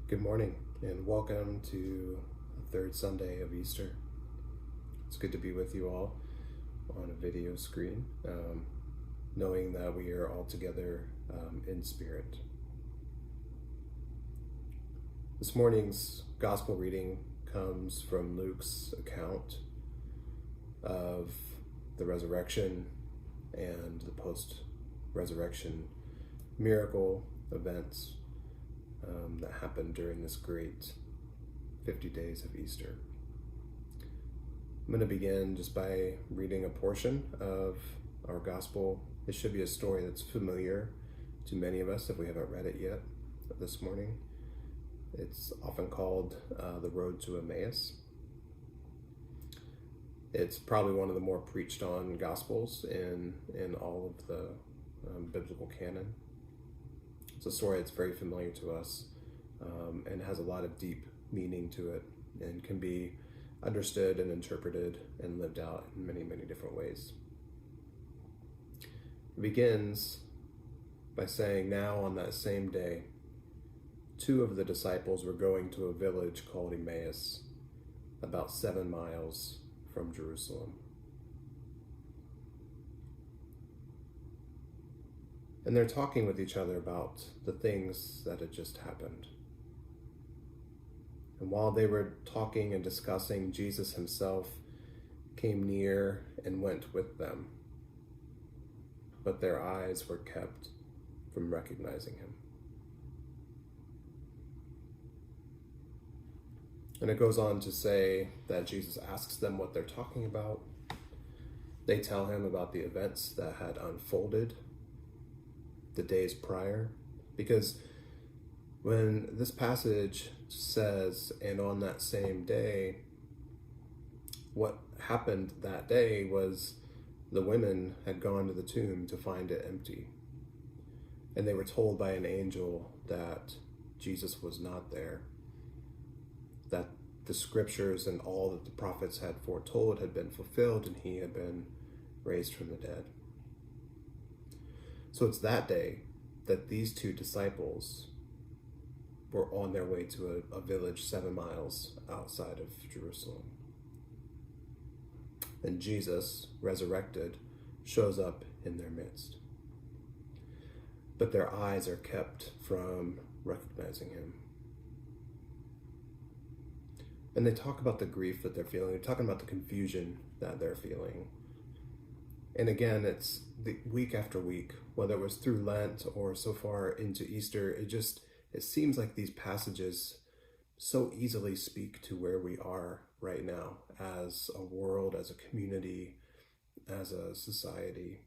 Good morning and welcome to the third Sunday of Easter. It's good to be with you all on a video screen, knowing that we are all together in spirit. This morning's gospel reading comes from Luke's account of the resurrection and the post-resurrection miracle events that happened during this great 50 days of Easter. I'm going to begin just by reading a portion of our gospel. It should be a story that's familiar to many of us if we haven't read it yet this morning. It's often called the Road to Emmaus. It's probably one of the more preached on gospels in all of the biblical canon. It's a story that's very familiar to us and has a lot of deep meaning to it and can be understood and interpreted and lived out in many, many different ways. It begins by saying, "Now on that same day, two of the disciples were going to a village called Emmaus, about 7 miles from Jerusalem. And they're talking with each other about the things that had just happened. And while they were talking and discussing, Jesus himself came near and went with them. But their eyes were kept from recognizing him." And it goes on to say that Jesus asks them what they're talking about. They tell him about the events that had unfolded the days prior, because when this passage says, "and on that same day," what happened that day was the women had gone to the tomb to find it empty, and they were told by an angel that Jesus was not there, that the scriptures and all that the prophets had foretold had been fulfilled, and he had been raised from the dead. So it's that day that these two disciples were on their way to a village 7 miles outside of Jerusalem. And Jesus, resurrected, shows up in their midst. But their eyes are kept from recognizing him. And they talk about the grief that they're feeling. They're talking about the confusion that they're feeling. And again, it's the week after week, whether it was through Lent or so far into Easter, it seems like these passages so easily speak to where we are right now as a world, as a community, as a society.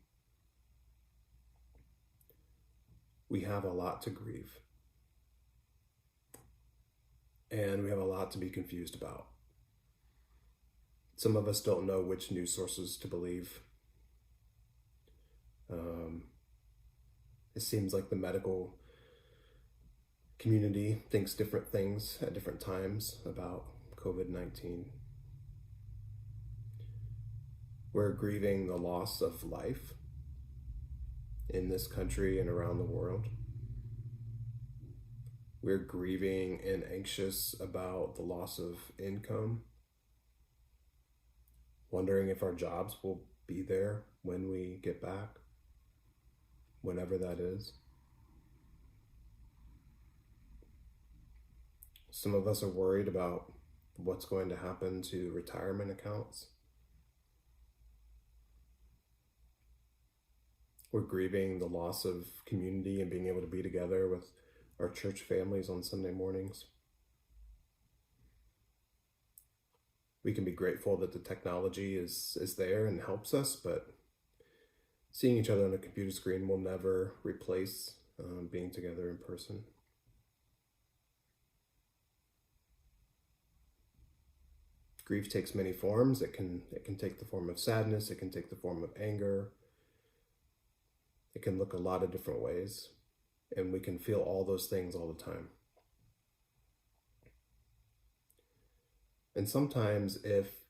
We have a lot to grieve. And we have a lot to be confused about. Some of us don't know which news sources to believe. It seems like the medical community thinks different things at different times about COVID-19. We're grieving the loss of life in this country and around the world. We're grieving and anxious about the loss of income, wondering if our jobs will be there when we get back, whenever that is. Some of us are worried about what's going to happen to retirement accounts. We're grieving the loss of community and being able to be together with our church families on Sunday mornings. We can be grateful that the technology is there and helps us, but seeing each other on a computer screen will never replace being together in person. Grief takes many forms. It can take the form of sadness. It can take the form of anger. It can look a lot of different ways. And we can feel all those things all the time. And sometimes if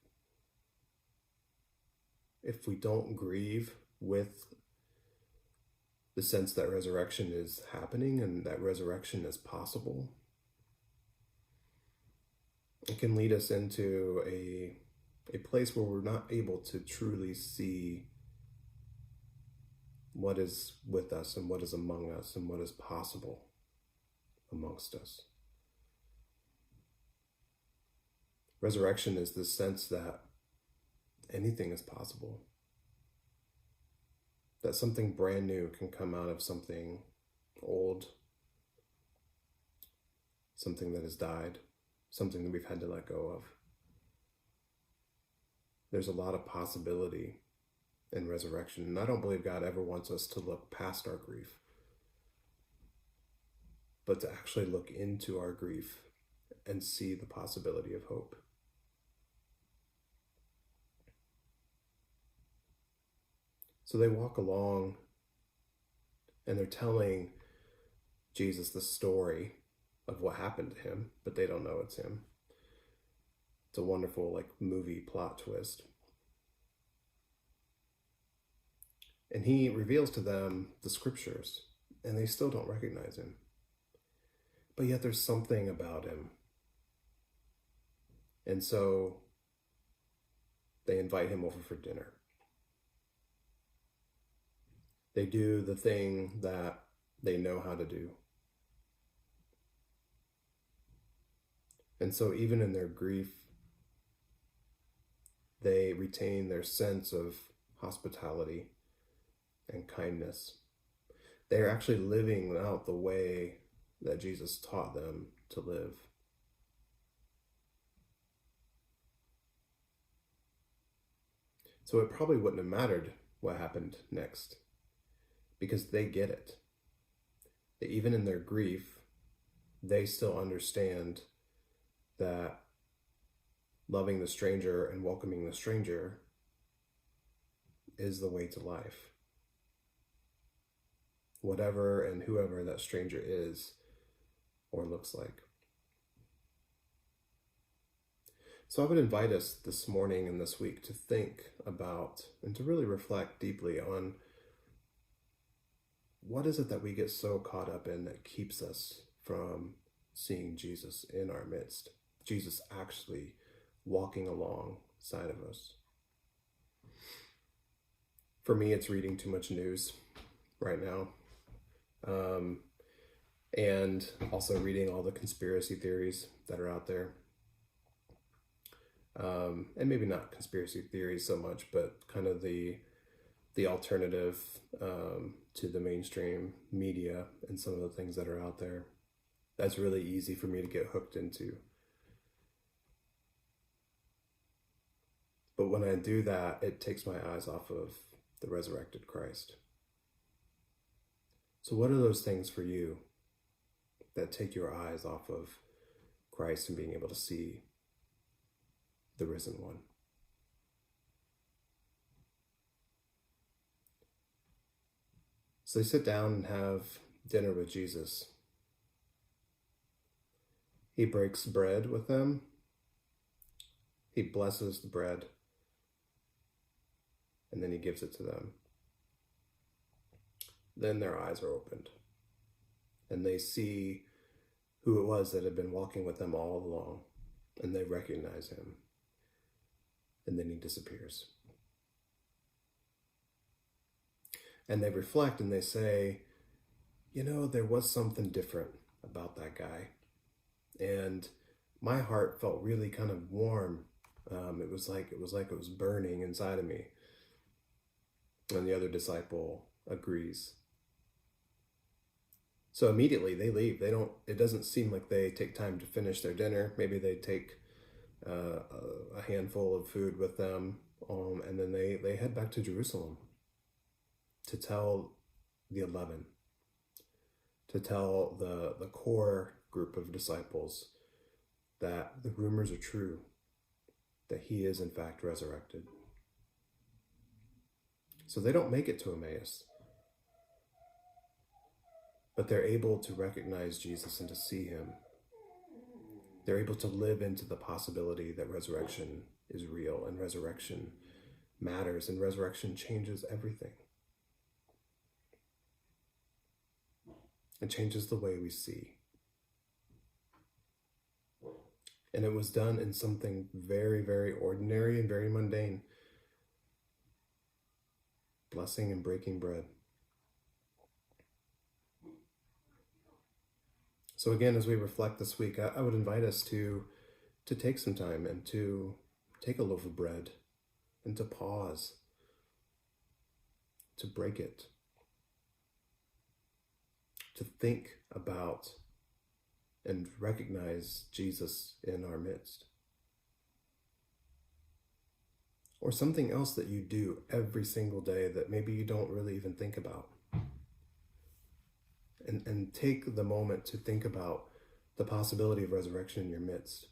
we don't grieve with the sense that resurrection is happening and that resurrection is possible, it can lead us into a place where we're not able to truly see what is with us and what is among us and what is possible amongst us. Resurrection is the sense that anything is possible, that something brand new can come out of something old, something that has died, something that we've had to let go of. There's a lot of possibility in resurrection, and I don't believe God ever wants us to look past our grief, but to actually look into our grief and see the possibility of hope. So they walk along and they're telling Jesus the story of what happened to him, but they don't know it's him. It's a wonderful movie plot twist. And he reveals to them the scriptures, and they still don't recognize him. But yet there's something about him. And so they invite him over for dinner. They do the thing that they know how to do. And so even in their grief, they retain their sense of hospitality and kindness. They are actually living out the way that Jesus taught them to live. So it probably wouldn't have mattered what happened next, because they get it. Even in their grief, they still understand that loving the stranger and welcoming the stranger is the way to life. Whatever and whoever that stranger is or looks like. So I would invite us this morning and this week to think about and to really reflect deeply on what is it that we get so caught up in that keeps us from seeing Jesus in our midst, Jesus actually walking alongside of us. For me, it's reading too much news right now. And also reading all the conspiracy theories that are out there. And maybe not conspiracy theories so much, but kind of the alternative to the mainstream media and some of the things that are out there. That's really easy for me to get hooked into. But when I do that, it takes my eyes off of the resurrected Christ. So what are those things for you that take your eyes off of Christ and being able to see the risen one? So they sit down and have dinner with Jesus. He breaks bread with them. He blesses the bread. And then he gives it to them. Then their eyes are opened. And they see who it was that had been walking with them all along. And they recognize him. And then he disappears. And they reflect and they say, there was something different about that guy. And my heart felt really kind of warm. It was like it was burning inside of me. And the other disciple agrees. So immediately they leave. It doesn't seem like they take time to finish their dinner. Maybe they take a handful of food with them, and then they head back to Jerusalem to tell the 11, to tell the core group of disciples that the rumors are true, that he is in fact resurrected. So they don't make it to Emmaus, but they're able to recognize Jesus and to see him. They're able to live into the possibility that resurrection is real and resurrection matters and resurrection changes everything. It changes the way we see. And it was done in something very, very ordinary and very mundane. Blessing and breaking bread. So again, as we reflect this week, I would invite us to take some time and to take a loaf of bread and to pause, to break it, to think about and recognize Jesus in our midst. Or something else that you do every single day that maybe you don't really even think about. And take the moment to think about the possibility of resurrection in your midst.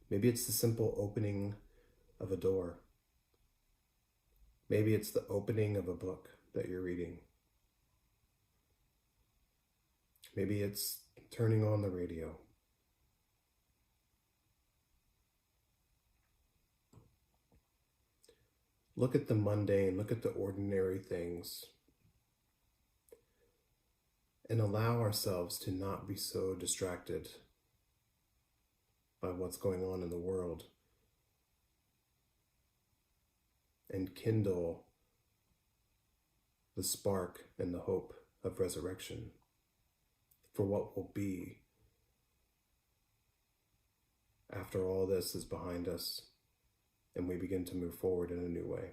Maybe it's the simple opening of a door. Maybe it's the opening of a book that you're reading. Maybe it's turning on the radio. Look at the mundane, look at the ordinary things, and allow ourselves to not be so distracted by what's going on in the world, and kindle the spark and the hope of resurrection for what will be after all this is behind us and we begin to move forward in a new way.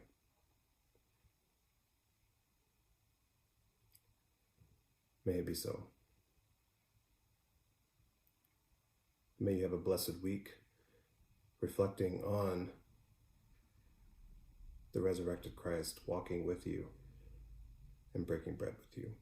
May it be so. May you have a blessed week reflecting on the resurrected Christ walking with you and breaking bread with you.